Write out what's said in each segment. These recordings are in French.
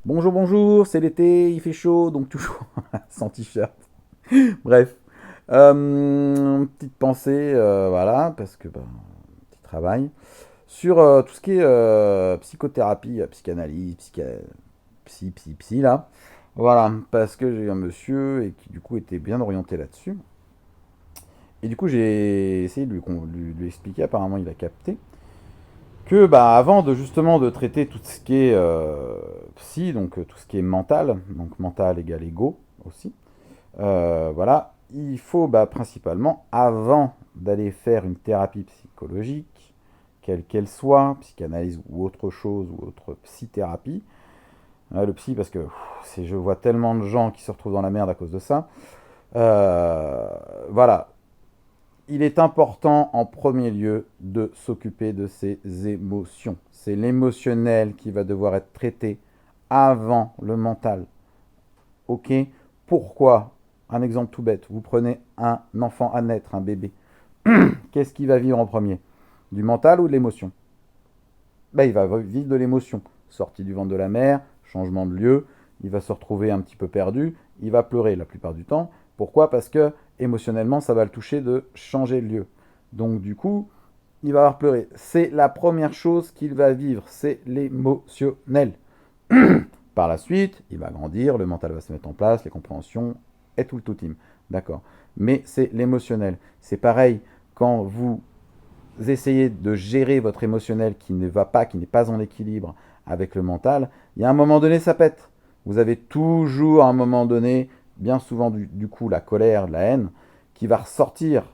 Bonjour, bonjour, c'est l'été, il fait chaud, donc toujours sans t-shirt. Bref, petite pensée, voilà, parce que petit travail, sur tout ce qui est psychothérapie, psychanalyse, psy, là. Voilà, parce que j'ai eu un monsieur et qui du coup était bien orienté là-dessus. Et du coup, j'ai essayé de lui expliquer, apparemment il a capté, que avant de justement de traiter tout ce qui est psy, donc tout ce qui est mental, donc mental égale ego aussi, voilà, il faut principalement, avant d'aller faire une thérapie psychologique, quelle qu'elle soit, psychanalyse ou autre chose, ou autre psythérapie, le psy, parce que je vois tellement de gens qui se retrouvent dans la merde à cause de ça, voilà, il est important en premier lieu de s'occuper de ses émotions. C'est l'émotionnel qui va devoir être traité avant le mental. Ok. Pourquoi? Un exemple tout bête. Vous prenez un enfant à naître, un bébé. Qu'est-ce qu'il va vivre en premier? Du mental ou de l'émotion? Il va vivre de l'émotion. Sortie du ventre de la mère, changement de lieu, il va se retrouver un petit peu perdu, il va pleurer la plupart du temps. Pourquoi? Parce que émotionnellement, ça va le toucher de changer de lieu. Donc du coup, il va avoir pleuré. C'est la première chose qu'il va vivre, c'est l'émotionnel. Par la suite, il va grandir, le mental va se mettre en place, les compréhensions et tout le tout team. D'accord. Mais c'est l'émotionnel. C'est pareil quand vous essayez de gérer votre émotionnel qui ne va pas, qui n'est pas en équilibre avec le mental. Il y a un moment donné, ça pète. Vous avez toujours à un moment donné, bien souvent du coup, la colère, la haine, qui va ressortir.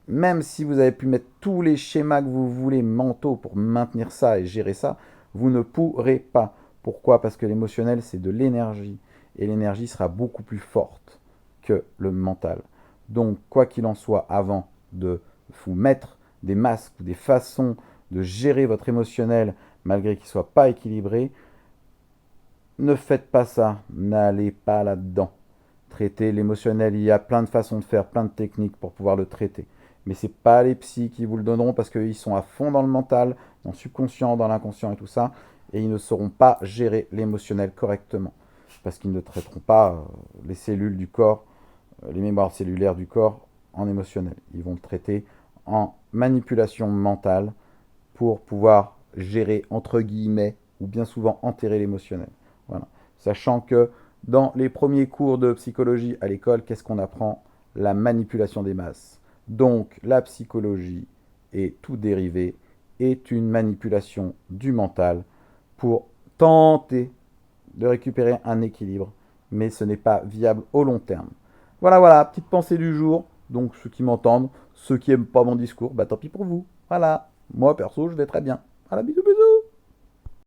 Même si vous avez pu mettre tous les schémas que vous voulez mentaux pour maintenir ça et gérer ça, vous ne pourrez pas. Pourquoi? Parce que l'émotionnel, c'est de l'énergie. Et l'énergie sera beaucoup plus forte que le mental. Donc, quoi qu'il en soit, avant de vous mettre des masques ou des façons de gérer votre émotionnel, malgré qu'il ne soit pas équilibré, ne faites pas ça. N'allez pas là-dedans. Traiter l'émotionnel, il y a plein de façons de faire, plein de techniques pour pouvoir le traiter. Mais c'est pas les psys qui vous le donneront parce qu'ils sont à fond dans le mental, dans le subconscient, dans l'inconscient et tout ça, et ils ne sauront pas gérer l'émotionnel correctement parce qu'ils ne traiteront pas les cellules du corps, les mémoires cellulaires du corps en émotionnel. Ils vont le traiter en manipulation mentale pour pouvoir gérer entre guillemets ou bien souvent enterrer l'émotionnel. Voilà. Sachant que dans les premiers cours de psychologie à l'école, qu'est-ce qu'on apprend? La manipulation des masses. Donc la psychologie et tout dérivé est une manipulation du mental pour tenter de récupérer un équilibre, mais ce n'est pas viable au long terme. Voilà, voilà, petite pensée du jour. Donc ceux qui m'entendent, ceux qui n'aiment pas mon discours, tant pis pour vous. Voilà, moi perso, je vais très bien. Voilà, bisous, bisous.